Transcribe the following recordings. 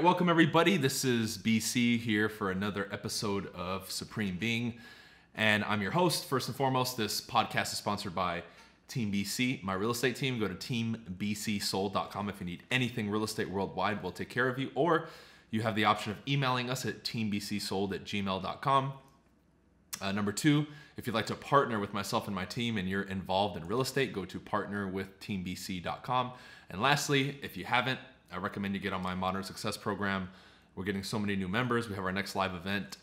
right, welcome everybody. This is BC here for another episode of Supreme Being. And I'm your host. First and foremost, this podcast is sponsored by Team BC, my real estate team. Go to teambcsold.com if you need anything real estate worldwide. We'll take care of you. Or you have the option of emailing us at teambcsold@gmail.com. Number two, if you'd like to partner with myself and my team and you're involved in real estate, go to partnerwithteambc.com. And lastly, if you haven't, I recommend you get on my Modern Success program. We're getting so many new members. We have our next live event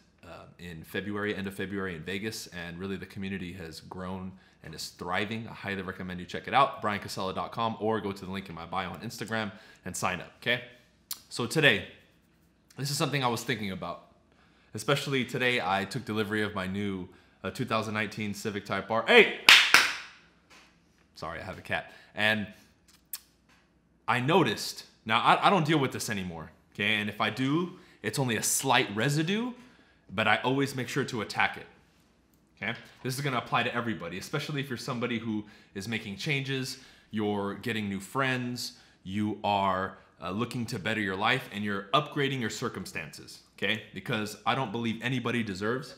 in February, end of February in Vegas, and really the community has grown and is thriving. I highly recommend you check it out, bryancasella.com, or go to the link in my bio on Instagram and sign up, okay? So today, this is something I was thinking about. Especially today, I took delivery of my new 2019 Civic Type R. Hey! Sorry, I have a cat. And I noticed, now I don't deal with this anymore, okay? And if I do, it's only a slight residue, but I always make sure to attack it, okay? This is gonna apply to everybody, especially if you're somebody who is making changes, you're getting new friends, you are looking to better your life, and you're upgrading your circumstances, okay? Because I don't believe anybody deserves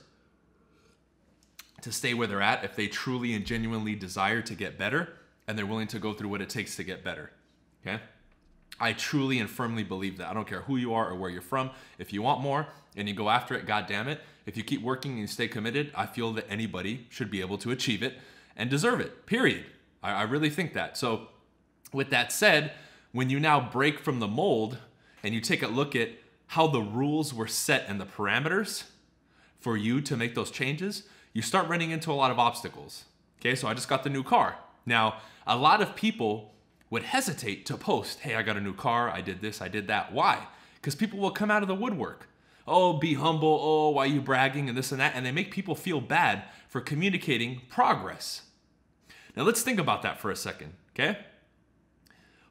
to stay where they're at if they truly and genuinely desire to get better and they're willing to go through what it takes to get better, okay? I truly and firmly believe that. I don't care who you are or where you're from. If you want more and you go after it, God damn it. If you keep working and you stay committed, I feel that anybody should be able to achieve it and deserve it, period. I really think that. So with that said, when you now break from the mold and you take a look at how the rules were set and the parameters for you to make those changes, you start running into a lot of obstacles. Okay, so I just got the new car. Now, a lot of people would hesitate to post, hey, I got a new car, I did this, I did that. Why? Because people will come out of the woodwork. Oh, be humble, oh, why are you bragging, and this and that, and they make people feel bad for communicating progress. Now let's think about that for a second, okay?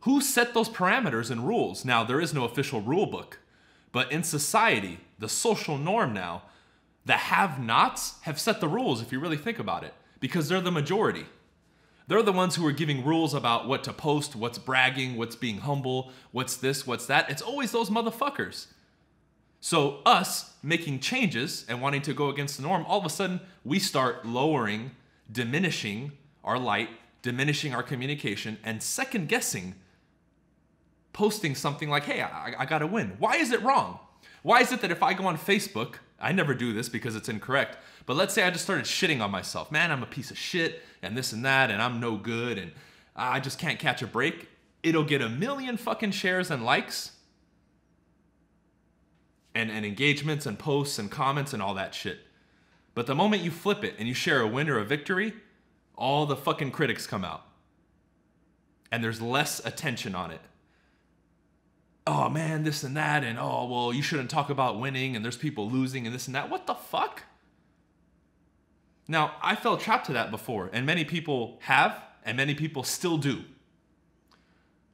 Who set those parameters and rules? Now, there is no official rule book, but in society, the social norm now, the have-nots have set the rules if you really think about it, because they're the majority. They're the ones who are giving rules about what to post, what's bragging, what's being humble, what's this, what's that. It's always those motherfuckers. So us making changes and wanting to go against the norm, all of a sudden we start lowering, diminishing our light, diminishing our communication, and second-guessing posting something like, hey, I got to win. Why is it wrong? Why is it that if I go on Facebook, I never do this because it's incorrect, but let's say I just started shitting on myself. Man, I'm a piece of shit and this and that, and I'm no good, and I just can't catch a break. It'll get 1 million fucking shares and likes and engagements and posts and comments and all that shit. But the moment you flip it and you share a win or a victory, all the fucking critics come out. And there's less attention on it. Oh man, this and that, and oh, well, you shouldn't talk about winning, and there's people losing, and this and that. What the fuck? Now, I fell trapped to that before, and many people have, and many people still do.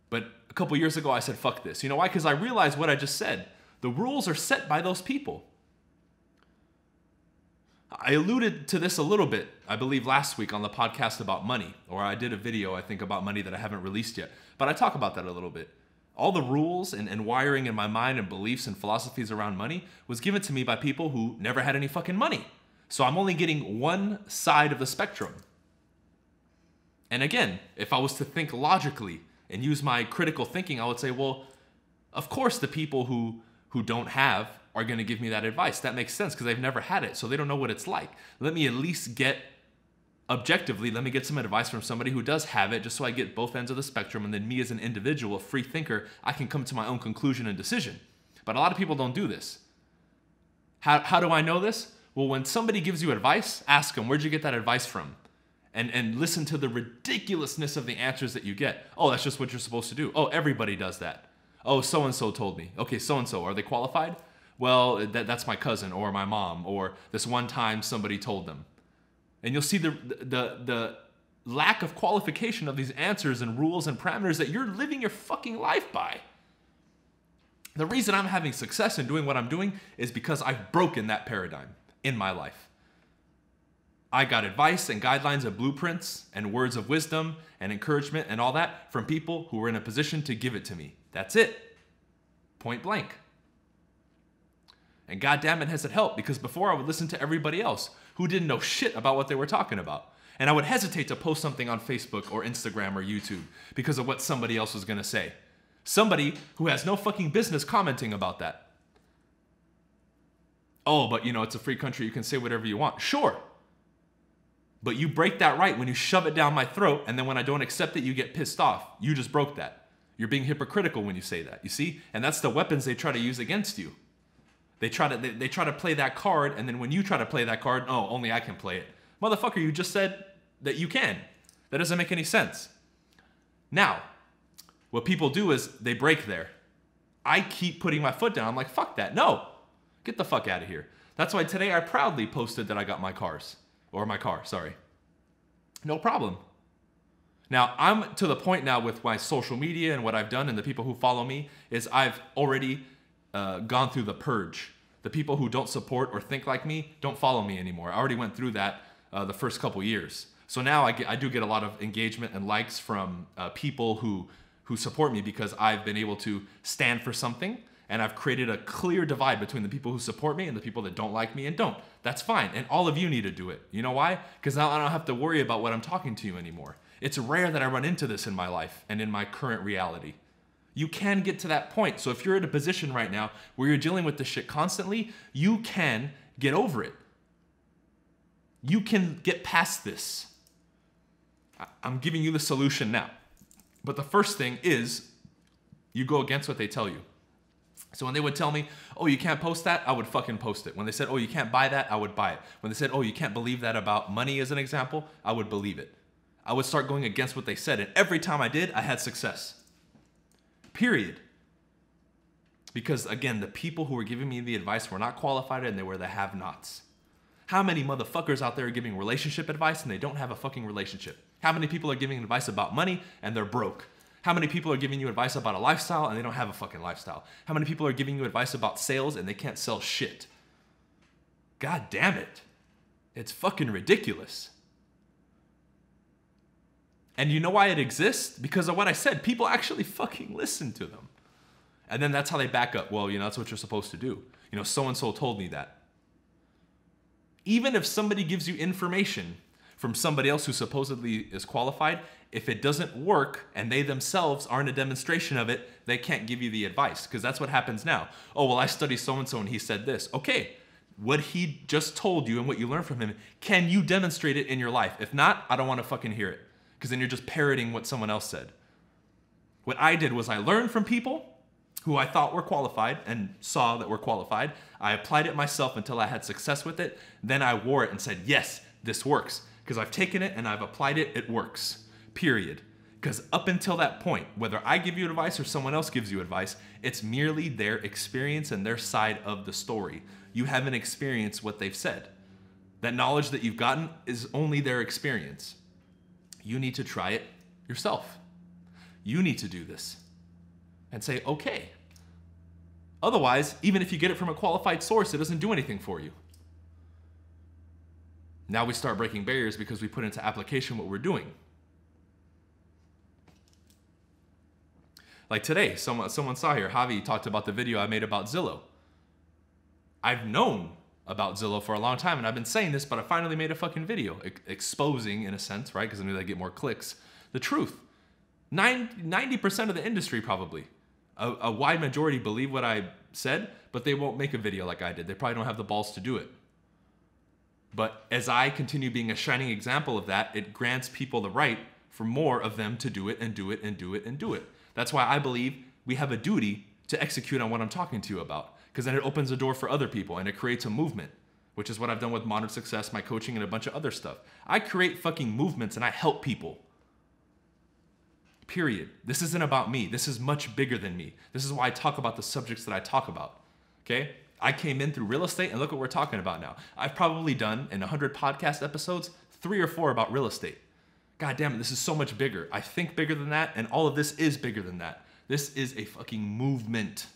But a couple years ago, I said, fuck this. You know why? Because I realized what I just said. The rules are set by those people. I alluded to this a little bit, I believe, last week on the podcast about money, or I did a video, I think, about money that I haven't released yet. But I talk about that a little bit. All the rules and wiring in my mind and beliefs and philosophies around money was given to me by people who never had any fucking money. So I'm only getting one side of the spectrum. And again, if I was to think logically and use my critical thinking, I would say, well, of course the people who don't have are going to give me that advice. That makes sense because they've never had it, so they don't know what it's like. Let me at least get objectively, let me get some advice from somebody who does have it, just so I get both ends of the spectrum, and then me as an individual, a free thinker, I can come to my own conclusion and decision. But a lot of people don't do this. How do I know this? Well, when somebody gives you advice, ask them, where'd you get that advice from? And listen to the ridiculousness of the answers that you get. Oh, that's just what you're supposed to do. Oh, everybody does that. Oh, so-and-so told me. Okay, so-and-so, are they qualified? Well, that's my cousin or my mom, or this one time somebody told them. And you'll see the lack of qualification of these answers and rules and parameters that you're living your fucking life by. The reason I'm having success in doing what I'm doing is because I've broken that paradigm in my life. I got advice and guidelines and blueprints and words of wisdom and encouragement and all that from people who were in a position to give it to me. That's it. Point blank. And goddamn it, has it helped, because before I would listen to everybody else who didn't know shit about what they were talking about. And I would hesitate to post something on Facebook or Instagram or YouTube because of what somebody else was going to say. Somebody who has no fucking business commenting about that. Oh, but it's a free country. You can say whatever you want. Sure. But you break that right when you shove it down my throat, and then when I don't accept it, you get pissed off. You just broke that. You're being hypocritical when you say that, you see? And that's the weapons they try to use against you. They try to play that card, and then when you try to play that card, oh, only I can play it. Motherfucker, you just said that you can. That doesn't make any sense. Now, what people do is they break there. I keep putting my foot down. I'm like, fuck that. No. Get the fuck out of here. That's why today I proudly posted that I got my car, sorry. No problem. Now, I'm to the point now with my social media and what I've done and the people who follow me is I've already gone through the purge. The people who don't support or think like me don't follow me anymore. I already went through that the first couple years. So now I do get a lot of engagement and likes from people who support me because I've been able to stand for something, and I've created a clear divide between the people who support me and the people that don't like me and don't. That's fine, and all of you need to do it. You know why? Because now I don't have to worry about what I'm talking to you anymore. It's rare that I run into this in my life and in my current reality. You can get to that point. So if you're in a position right now where you're dealing with this shit constantly, you can get over it. You can get past this. I'm giving you the solution now. But the first thing is you go against what they tell you. So when they would tell me, oh, you can't post that, I would fucking post it. When they said, oh, you can't buy that, I would buy it. When they said, oh, you can't believe that about money as an example, I would believe it. I would start going against what they said. And every time I did, I had success. Period. Because again, the people who were giving me the advice were not qualified and they were the have-nots. How many motherfuckers out there are giving relationship advice and they don't have a fucking relationship? How many people are giving advice about money and they're broke? How many people are giving you advice about a lifestyle and they don't have a fucking lifestyle? How many people are giving you advice about sales and they can't sell shit? God damn it. It's fucking ridiculous. And you know why it exists? Because of what I said. People actually fucking listen to them. And then that's how they back up. Well, that's what you're supposed to do. So-and-so told me that. Even if somebody gives you information from somebody else who supposedly is qualified, if it doesn't work and they themselves aren't a demonstration of it, they can't give you the advice, because that's what happens now. Oh, well, I study so-and-so and he said this. Okay, what he just told you and what you learned from him, can you demonstrate it in your life? If not, I don't want to fucking hear it, because then you're just parroting what someone else said. What I did was I learned from people who I thought were qualified and saw that were qualified. I applied it myself until I had success with it. Then I wore it and said, yes, this works. Because I've taken it and I've applied it, it works. Period. Because up until that point, whether I give you advice or someone else gives you advice, it's merely their experience and their side of the story. You haven't experienced what they've said. That knowledge that you've gotten is only their experience. You need to try it yourself. You need to do this and say, okay. Otherwise, even if you get it from a qualified source, it doesn't do anything for you. Now we start breaking barriers because we put into application what we're doing. Like today, someone saw here, Javi talked about the video I made about Zillow. I've known about Zillow for a long time, and I've been saying this, but I finally made a fucking video exposing, in a sense, right? Because I knew I'd get more clicks. The truth. 90% of the industry probably. A wide majority believe what I said, but they won't make a video like I did. They probably don't have the balls to do it. But as I continue being a shining example of that, it grants people the right for more of them to do it and do it and do it and do it. That's why I believe we have a duty to execute on what I'm talking to you about, because then it opens the door for other people and it creates a movement, which is what I've done with Modern Success, my coaching, and a bunch of other stuff. I create fucking movements and I help people. Period. This isn't about me. This is much bigger than me. This is why I talk about the subjects that I talk about. Okay? I came in through real estate, and look what we're talking about now. I've probably done, in 100 podcast episodes, 3 or 4 about real estate. God damn it, this is so much bigger. I think bigger than that, and all of this is bigger than that. This is a fucking movement.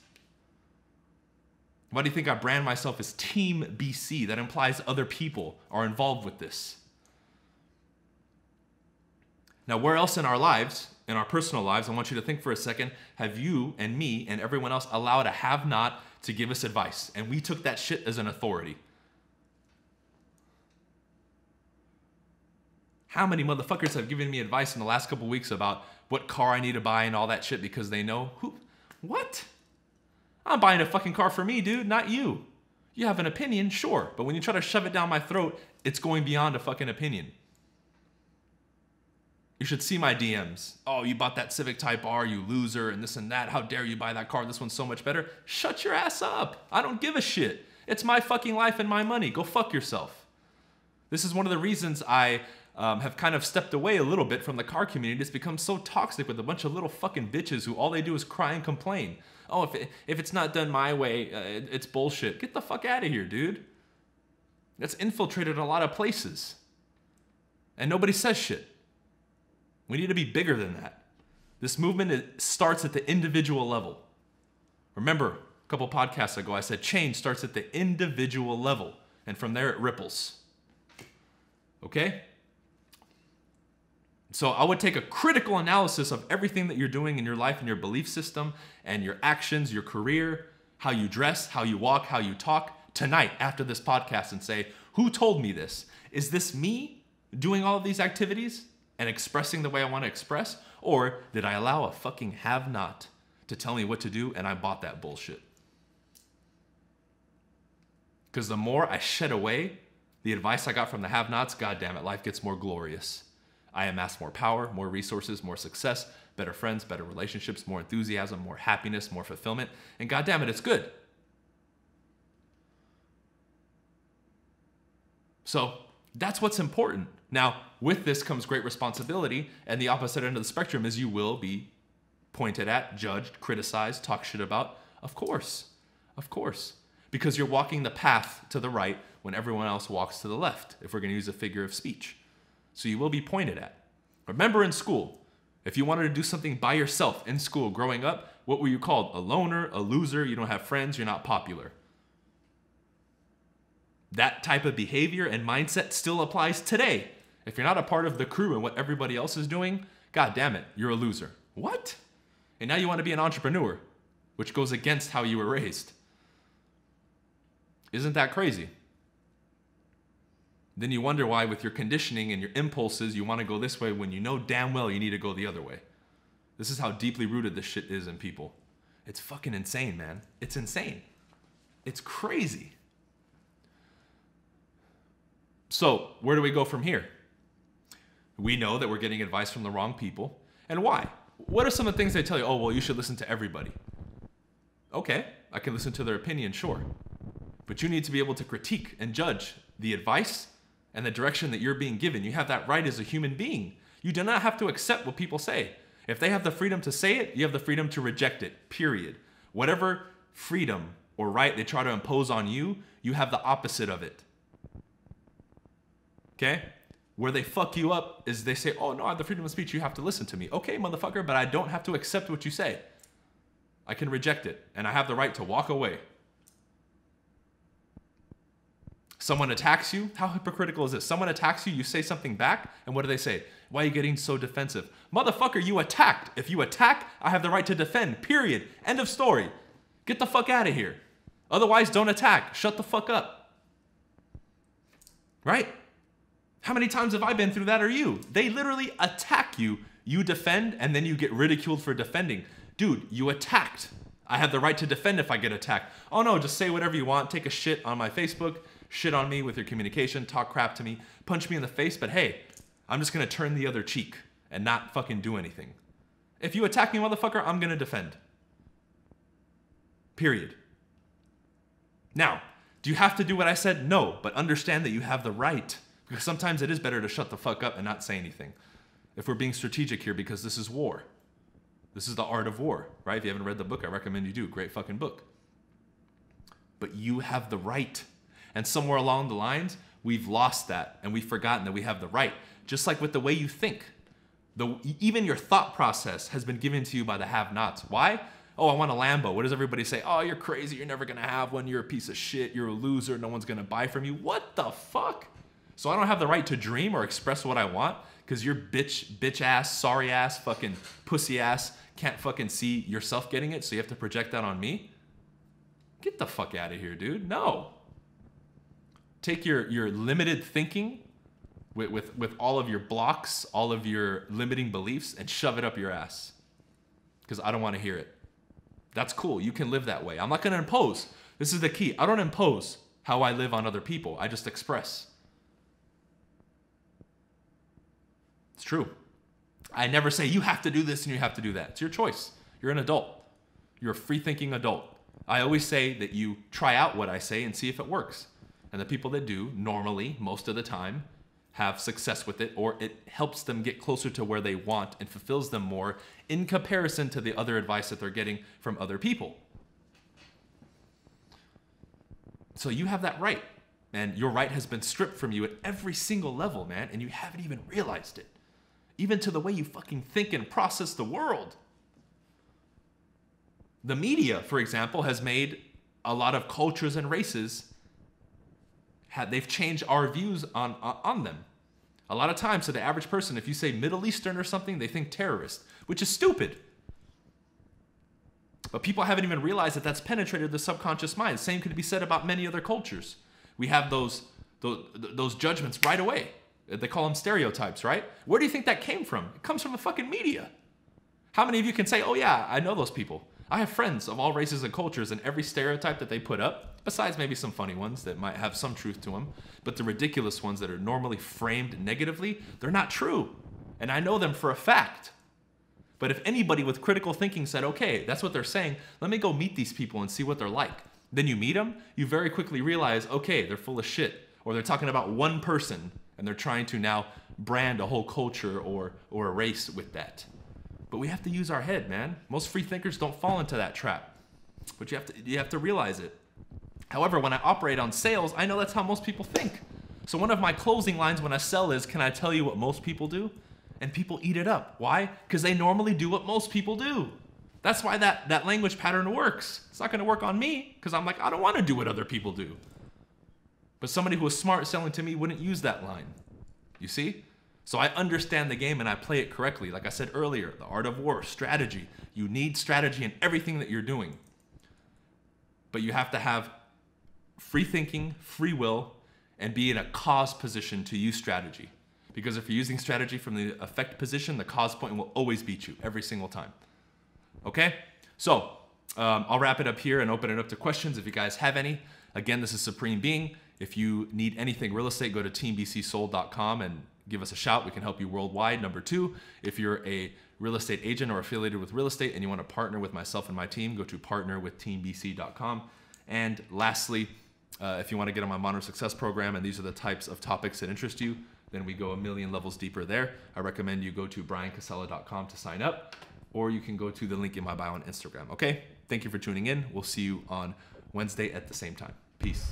Why do you think I brand myself as Team BC? That implies other people are involved with this. Now, where else in our lives in our personal lives, I want you to think for a second, have you and me and everyone else allowed a have-not to give us advice? And we took that shit as an authority. How many motherfuckers have given me advice in the last couple weeks about what car I need to buy and all that shit because they know? What? I'm buying a fucking car for me, dude, not you. You have an opinion, sure, but when you try to shove it down my throat, it's going beyond a fucking opinion. You should see my DMs. Oh, you bought that Civic Type R, you loser, and this and that. How dare you buy that car? This one's so much better. Shut your ass up. I don't give a shit. It's my fucking life and my money. Go fuck yourself. This is one of the reasons I have kind of stepped away a little bit from the car community. It's become so toxic with a bunch of little fucking bitches who all they do is cry and complain. Oh, if it's not done my way, it's bullshit. Get the fuck out of here, dude. That's infiltrated a lot of places. And nobody says shit. We need to be bigger than that. This movement starts at the individual level. Remember, a couple podcasts ago, I said change starts at the individual level. And from there, it ripples. Okay? So I would take a critical analysis of everything that you're doing in your life and your belief system and your actions, your career, how you dress, how you walk, how you talk tonight after this podcast and say, who told me this? Is this me doing all of these activities and expressing the way I want to express? Or did I allow a fucking have-not to tell me what to do and I bought that bullshit? Because the more I shed away the advice I got from the have-nots, God damn it, life gets more glorious. I amass more power, more resources, more success, better friends, better relationships, more enthusiasm, more happiness, more fulfillment. And God damn it, it's good. So that's what's important. Now, with this comes great responsibility, and the opposite end of the spectrum is you will be pointed at, judged, criticized, talked shit about. Of course. Because you're walking the path to the right when everyone else walks to the left, if we're going to use a figure of speech. So you will be pointed at. Remember in school, if you wanted to do something by yourself in school growing up, what were you called? A loner, a loser, you don't have friends, you're not popular. That type of behavior and mindset still applies today. If you're not a part of the crew and what everybody else is doing, God damn it, you're a loser. What? And now you want to be an entrepreneur, which goes against how you were raised. Isn't that crazy? Then you wonder why with your conditioning and your impulses, you want to go this way when you know damn well you need to go the other way. This is how deeply rooted this shit is in people. It's fucking insane, man. It's insane. It's crazy. So where do we go from here? We know that we're getting advice from the wrong people. And why? What are some of the things they tell you? Oh, well, you should listen to everybody. Okay, I can listen to their opinion, sure. But you need to be able to critique and judge the advice and the direction that you're being given. You have that right as a human being. You do not have to accept what people say. If they have the freedom to say it, you have the freedom to reject it, period. Whatever freedom or right they try to impose on you, you have the opposite of it. Okay? Where they fuck you up is they say, oh, no, I have the freedom of speech, you have to listen to me. Okay, motherfucker, but I don't have to accept what you say. I can reject it, and I have the right to walk away. Someone attacks you. How hypocritical is this? Someone attacks you, you say something back, and what do they say? Why are you getting so defensive? Motherfucker, you attacked. If you attack, I have the right to defend, period. End of story. Get the fuck out of here. Otherwise, don't attack. Shut the fuck up. Right? How many times have I been through that or you? They literally attack you, you defend, and then you get ridiculed for defending. Dude, you attacked. I have the right to defend if I get attacked. Oh no, just say whatever you want. Take a shit on my Facebook. Shit on me with your communication, talk crap to me, punch me in the face, but hey, I'm just gonna turn the other cheek and not fucking do anything. If you attack me, motherfucker, I'm gonna defend. Period. Now, do you have to do what I said? No, but understand that you have the right, because sometimes it is better to shut the fuck up and not say anything. If we're being strategic here, because this is war. This is the art of war, right? If you haven't read the book, I recommend you do. Great fucking book. But you have the right. And somewhere along the lines, we've lost that and we've forgotten that we have the right. Just like with the way you think. Even your thought process has been given to you by the have-nots. Why? Oh, I want a Lambo. What does everybody say? Oh, you're crazy. You're never going to have one. You're a piece of shit. You're a loser. No one's going to buy from you. What the fuck? So I don't have the right to dream or express what I want because your bitch ass, sorry ass, fucking pussy ass can't fucking see yourself getting it, so you have to project that on me? Get the fuck out of here, dude. No. Take your limited thinking with all of your blocks, all of your limiting beliefs, and shove it up your ass. Because I don't want to hear it. That's cool. You can live that way. I'm not going to impose. This is the key. I don't impose how I live on other people. I just express. It's true. I never say you have to do this and you have to do that. It's your choice. You're an adult. You're a free-thinking adult. I always say that you try out what I say and see if it works. And the people that do, normally, most of the time, have success with it, or it helps them get closer to where they want and fulfills them more in comparison to the other advice that they're getting from other people. So you have that right. And your right has been stripped from you at every single level, man, and you haven't even realized it. Even to the way you fucking think and process the world. The media, for example, has made a lot of cultures and races, they've changed our views on them. A lot of times, to the average person, if you say Middle Eastern or something, they think terrorist, which is stupid. But people haven't even realized that that's penetrated the subconscious mind. The same could be said about many other cultures. We have those judgments right away. They call them stereotypes, right? Where do you think that came from? It comes from the fucking media. How many of you can say, oh yeah, I know those people? I have friends of all races and cultures, and every stereotype that they put up, besides maybe some funny ones that might have some truth to them, but the ridiculous ones that are normally framed negatively, they're not true. And I know them for a fact. But if anybody with critical thinking said, okay, that's what they're saying, let me go meet these people and see what they're like. Then you meet them, you very quickly realize, okay, they're full of shit. Or they're talking about one person, and they're trying to now brand a whole culture or a race with that. But we have to use our head, man. Most free thinkers don't fall into that trap. But you have to realize it. However, when I operate on sales, I know that's how most people think. So one of my closing lines when I sell is, can I tell you what most people do? And people eat it up. Why? Because they normally do what most people do. That's why that language pattern works. It's not going to work on me because I'm like, I don't want to do what other people do. But somebody who is smart selling to me wouldn't use that line. You see? So I understand the game and I play it correctly. Like I said earlier, the art of war, strategy. You need strategy in everything that you're doing. But you have to have free thinking, free will, and be in a cause position to use strategy. Because if you're using strategy from the effect position, the cause point will always beat you every single time. Okay? So I'll wrap it up here and open it up to questions if you guys have any. Again, this is Supreme Being. If you need anything real estate, go to teambcsold.com and give us a shout. We can help you worldwide. Number two, if you're a real estate agent or affiliated with real estate and you want to partner with myself and my team, go to partnerwithteambc.com. And lastly, if you want to get on my Modern Success program and these are the types of topics that interest you, then we go a million levels deeper there. I recommend you go to bryancasella.com to sign up, or you can go to the link in my bio on Instagram. Okay? Thank you for tuning in. We'll see you on Wednesday at the same time. Peace.